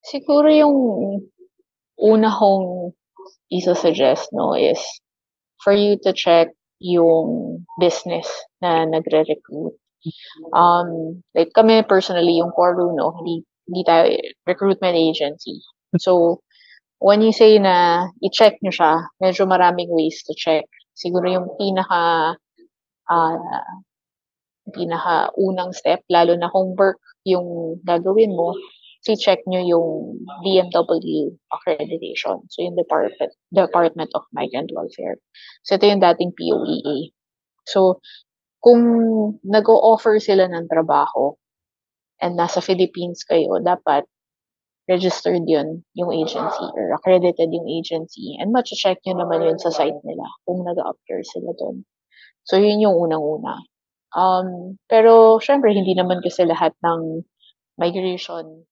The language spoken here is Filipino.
Siguro yung una kong isa-suggest 'no is for you to check yung business na nagre-recruit. Like kami personally yung Quorum 'no, hindi tayo recruitment agency. So, when you say na i-check niyo siya, medyo maraming ways to check. Siguro yung ah, pinakaunang step lalo na kung work yung gagawin mo, i-check niyo yung DMW accreditation. So, yung Department of Migrant Welfare. So, ito yung dating POEA. So, kung nag-o-offer sila ng trabaho and nasa Philippines kayo, dapat registered yun yung agency or accredited yung agency and mache-check niyo naman yun sa site nila kung nag-a-appear sila dun. So, yun yung unang-una. Pero siyempre hindi naman kasi lahat ng migration